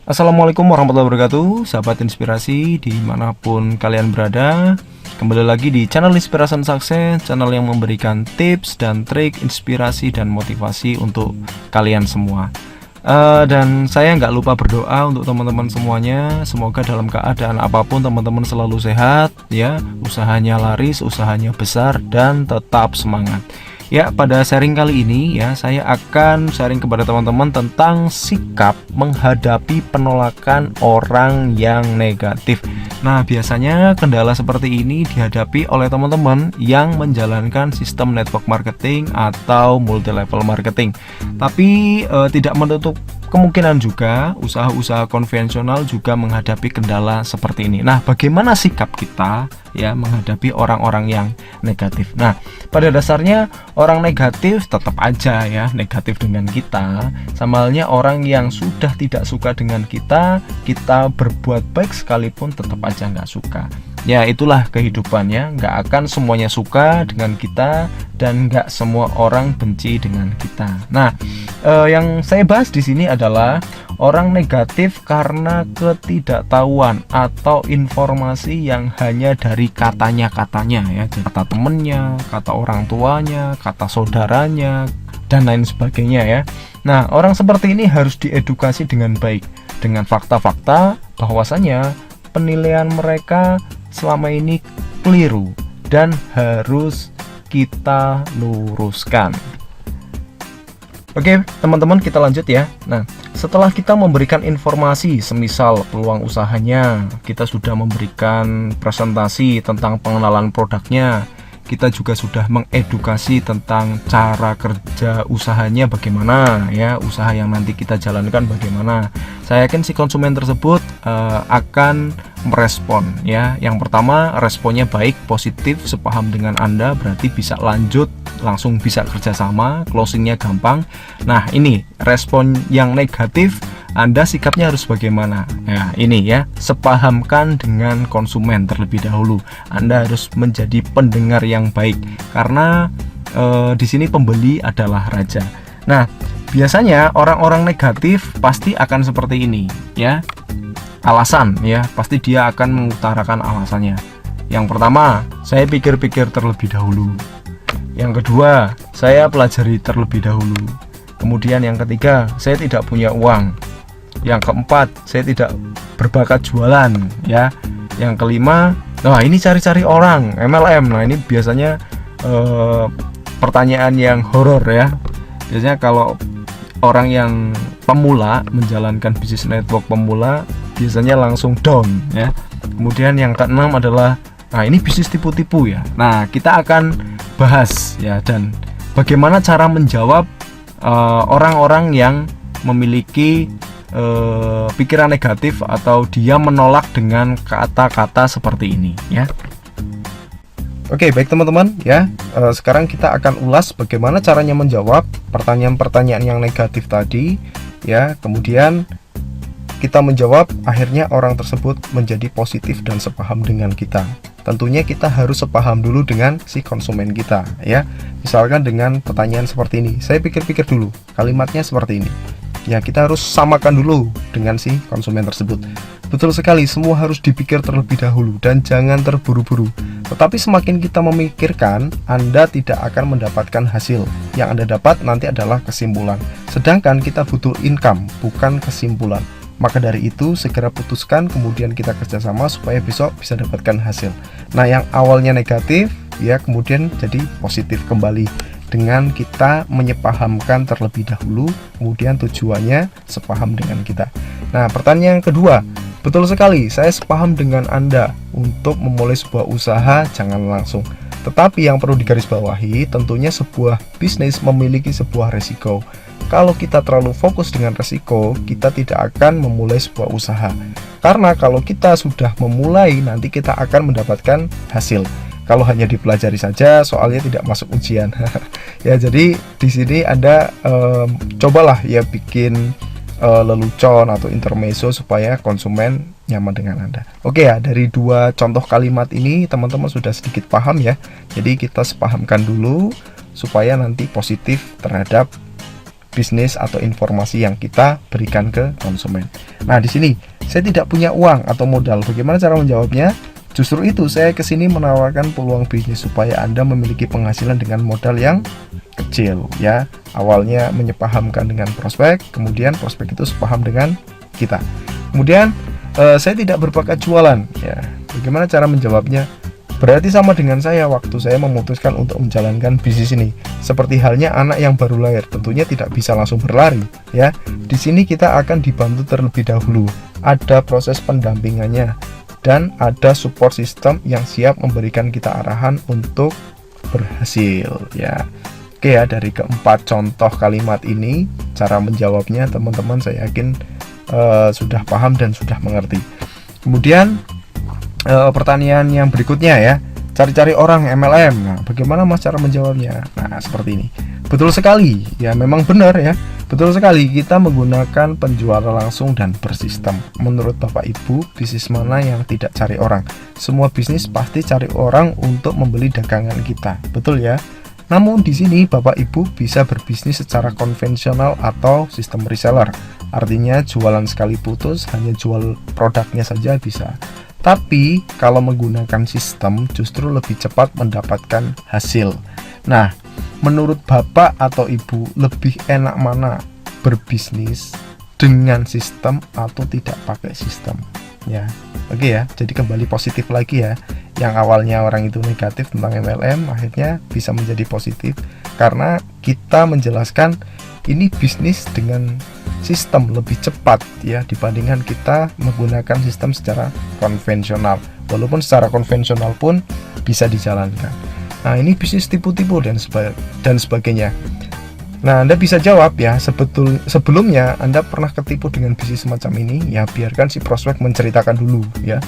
Assalamualaikum warahmatullahi wabarakatuh, sahabat inspirasi dimanapun kalian berada. Kembali lagi di channel Inspiration Success, channel yang memberikan tips dan trik, inspirasi dan motivasi untuk kalian semua. Dan saya nggak lupa berdoa untuk teman-teman semuanya. Semoga dalam keadaan apapun teman-teman selalu sehat, ya, usahanya laris, usahanya besar, dan tetap semangat. Ya, pada sharing kali ini ya, saya akan sharing kepada teman-teman tentang sikap menghadapi penolakan orang yang negatif. Nah, biasanya kendala seperti ini dihadapi oleh teman-teman yang menjalankan sistem network marketing atau multi level marketing. Tapi tidak menutup kemungkinan juga usaha-usaha konvensional juga menghadapi kendala seperti ini. Nah, bagaimana sikap kita ya menghadapi orang-orang yang negatif? Nah, pada dasarnya orang negatif tetap aja ya negatif dengan kita. Sama halnya orang yang sudah tidak suka dengan kita, kita berbuat baik sekalipun tetap aja nggak suka. Ya, itulah kehidupannya. Nggak akan semuanya suka dengan kita dan nggak semua orang benci dengan kita. Nah, yang saya bahas di sini adalah orang negatif karena ketidaktahuan atau informasi yang hanya dari katanya ya, kata temennya, kata orang tuanya, kata saudaranya, dan lain sebagainya ya. Nah, orang seperti ini harus diedukasi dengan baik dengan fakta-fakta bahwasanya penilaian mereka selama ini keliru dan harus kita luruskan. Oke, teman-teman, kita lanjut ya. Nah, setelah kita memberikan informasi semisal peluang usahanya, kita sudah memberikan presentasi tentang pengenalan produknya, kita juga sudah mengedukasi tentang cara kerja usahanya bagaimana ya, usaha yang nanti kita jalankan bagaimana. Saya yakin si konsumen tersebut akan merespon ya. Yang pertama, responnya baik, positif, sepaham dengan Anda, berarti bisa lanjut, langsung bisa kerjasama, closingnya gampang. Nah, ini respon yang negatif, Anda sikapnya harus bagaimana? Ya, ini ya, sepahamkan dengan konsumen terlebih dahulu. Anda harus menjadi pendengar yang baik karena di sini pembeli adalah raja. Nah, biasanya orang-orang negatif pasti akan seperti ini ya. Alasan ya, pasti dia akan mengutarakan alasannya. Yang pertama, saya pikir-pikir terlebih dahulu. Yang kedua, saya pelajari terlebih dahulu. Kemudian yang ketiga, saya tidak punya uang. Yang keempat, saya tidak berbakat jualan ya. Yang kelima, nah ini cari-cari orang, MLM. Nah, ini biasanya pertanyaan yang horor ya. Biasanya kalau orang yang pemula menjalankan bisnis network pemula biasanya langsung down ya. Kemudian yang keenam adalah, nah ini bisnis tipu-tipu ya. Nah, kita akan bahas ya, dan bagaimana cara menjawab orang-orang yang memiliki pikiran negatif atau dia menolak dengan kata-kata seperti ini ya. Oke, baik teman-teman ya. Sekarang kita akan ulas bagaimana caranya menjawab pertanyaan-pertanyaan yang negatif tadi ya. Kemudian kita menjawab, akhirnya orang tersebut menjadi positif dan sepaham dengan kita. Tentunya kita harus sepaham dulu dengan si konsumen kita ya. Misalkan dengan pertanyaan seperti ini, saya pikir-pikir dulu, kalimatnya seperti ini ya, kita harus samakan dulu dengan si konsumen tersebut. Betul sekali, semua harus dipikir terlebih dahulu dan jangan terburu-buru. Tetapi semakin kita memikirkan, Anda tidak akan mendapatkan hasil. Yang Anda dapat nanti adalah kesimpulan. Sedangkan kita butuh income, bukan kesimpulan. Maka dari itu segera putuskan, kemudian kita kerjasama supaya besok bisa dapatkan hasil. Nah, yang awalnya negatif ya kemudian jadi positif kembali dengan kita menyepahamkan terlebih dahulu, kemudian tujuannya sepaham dengan kita. Nah, pertanyaan yang kedua, betul sekali, saya sepaham dengan Anda. Untuk memulai sebuah usaha jangan langsung. Tetapi yang perlu digarisbawahi, tentunya sebuah bisnis memiliki sebuah resiko. Kalau kita terlalu fokus dengan resiko, kita tidak akan memulai sebuah usaha. Karena kalau kita sudah memulai, nanti kita akan mendapatkan hasil. Kalau hanya dipelajari saja, soalnya tidak masuk ujian. Ya, jadi di sini Anda cobalah ya bikin lelucon atau intermezzo supaya konsumen nyaman dengan Anda. Oke ya, dari dua contoh kalimat ini teman-teman sudah sedikit paham ya. Jadi kita sepahamkan dulu supaya nanti positif terhadap bisnis atau informasi yang kita berikan ke konsumen. Nah, di sini saya tidak punya uang atau modal. Bagaimana cara menjawabnya? Justru itu saya kesini menawarkan peluang bisnis supaya Anda memiliki penghasilan dengan modal yang kecil ya. Awalnya menyepahamkan dengan prospek, kemudian prospek itu sepaham dengan kita. Kemudian saya tidak berbakat jualan ya. Bagaimana cara menjawabnya? Berarti sama dengan saya waktu saya memutuskan untuk menjalankan bisnis ini. Seperti halnya anak yang baru lahir, tentunya tidak bisa langsung berlari ya. Di sini kita akan dibantu terlebih dahulu. Ada proses pendampingannya dan ada support system yang siap memberikan kita arahan untuk berhasil ya. Oke ya, dari keempat contoh kalimat ini cara menjawabnya teman-teman saya yakin sudah paham dan sudah mengerti. Kemudian pertanyaan yang berikutnya ya, cari-cari orang MLM. Nah, bagaimana Mas cara menjawabnya? Nah, seperti ini. Betul sekali ya, memang benar ya. Betul sekali, kita menggunakan penjualan langsung dan bersistem. Menurut Bapak Ibu, bisnis mana yang tidak cari orang? Semua bisnis pasti cari orang untuk membeli dagangan kita, betul ya? Namun di sini Bapak Ibu bisa berbisnis secara konvensional atau sistem reseller. Artinya jualan sekali putus, hanya jual produknya saja bisa. Tapi kalau menggunakan sistem justru lebih cepat mendapatkan hasil. Nah, menurut Bapak atau Ibu lebih enak mana? Berbisnis dengan sistem atau tidak pakai sistem? Ya, oke ya. Jadi kembali positif lagi ya. Yang awalnya orang itu negatif tentang MLM akhirnya bisa menjadi positif karena kita menjelaskan ini bisnis dengan sistem lebih cepat ya dibandingkan kita menggunakan sistem secara konvensional. Walaupun secara konvensional pun bisa dijalankan. Nah, ini bisnis tipu-tipu dan sebagainya. Nah, Anda bisa jawab ya, sebelumnya Anda pernah ketipu dengan bisnis semacam ini, ya biarkan si prospek menceritakan dulu ya.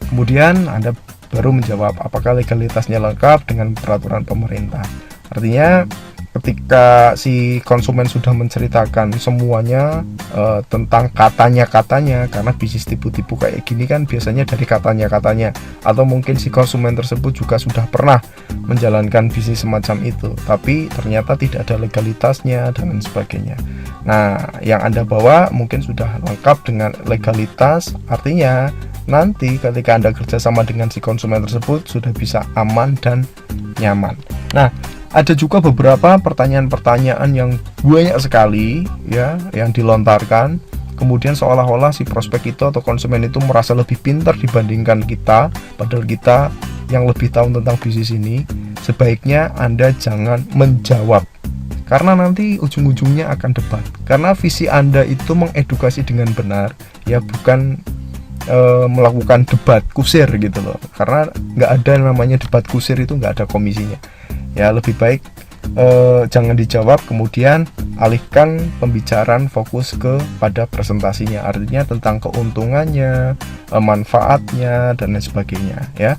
Kemudian Anda baru menjawab apakah legalitasnya lengkap dengan peraturan pemerintah. Artinya ketika si konsumen sudah menceritakan semuanya tentang katanya, karena bisnis tipu-tipu kayak gini kan biasanya dari katanya, atau mungkin si konsumen tersebut juga sudah pernah menjalankan bisnis semacam itu tapi ternyata tidak ada legalitasnya dan lain sebagainya. Nah, yang Anda bawa mungkin sudah lengkap dengan legalitas, artinya nanti ketika Anda kerjasama dengan si konsumen tersebut sudah bisa aman dan nyaman. Nah, ada juga beberapa pertanyaan-pertanyaan yang banyak sekali ya yang dilontarkan, kemudian seolah-olah si prospek itu atau konsumen itu merasa lebih pintar dibandingkan kita, padahal kita yang lebih tahu tentang bisnis ini. Sebaiknya Anda jangan menjawab karena nanti ujung-ujungnya akan debat, karena visi Anda itu mengedukasi dengan benar ya, bukan melakukan debat kusir gitu loh, karena nggak ada namanya debat kusir, itu nggak ada komisinya ya. Lebih baik jangan dijawab, kemudian alihkan pembicaraan fokus pada presentasinya, artinya tentang keuntungannya, manfaatnya dan lain sebagainya ya.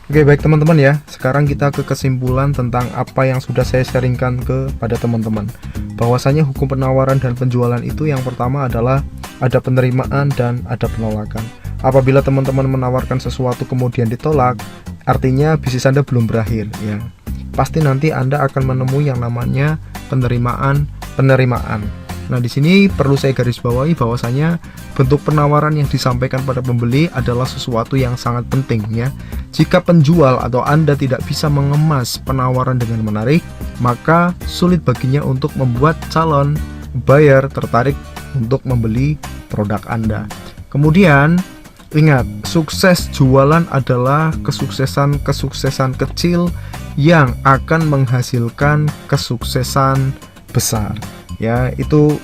Oke, baik teman-teman ya, sekarang kita ke kesimpulan tentang apa yang sudah saya sharingkan kepada teman-teman. Bahwasanya hukum penawaran dan penjualan itu yang pertama adalah ada penerimaan dan ada penolakan. Apabila teman-teman menawarkan sesuatu kemudian ditolak, artinya bisnis Anda belum berakhir ya. Pasti nanti Anda akan menemui yang namanya penerimaan. Nah, di sini perlu saya garis bawahi bahwasanya bentuk penawaran yang disampaikan pada pembeli adalah sesuatu yang sangat penting ya. Jika penjual atau Anda tidak bisa mengemas penawaran dengan menarik, maka sulit baginya untuk membuat calon buyer tertarik untuk membeli produk Anda. Kemudian ingat, sukses jualan adalah kesuksesan kecil yang akan menghasilkan kesuksesan besar ya, itu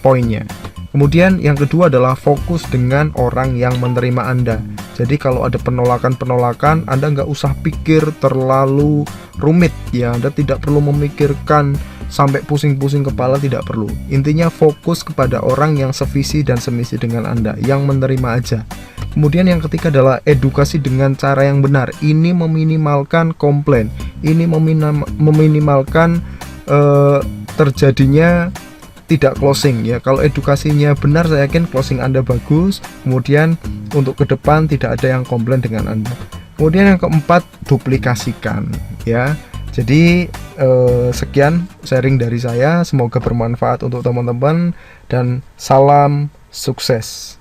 poinnya. Kemudian yang kedua adalah fokus dengan orang yang menerima Anda. Jadi kalau ada penolakan, Anda nggak usah pikir terlalu rumit ya. Anda tidak perlu memikirkan sampai pusing-pusing kepala, tidak perlu. Intinya fokus kepada orang yang sevisi dan semisi dengan Anda, yang menerima aja. Kemudian yang ketiga adalah edukasi dengan cara yang benar. Ini meminimalkan komplain, ini meminimalkan terjadinya tidak closing ya. Kalau edukasinya benar, saya yakin closing Anda bagus. Kemudian untuk ke depan tidak ada yang komplain dengan Anda. Kemudian yang keempat, duplikasikan ya. Jadi sekian sharing dari saya, semoga bermanfaat untuk teman-teman dan salam sukses.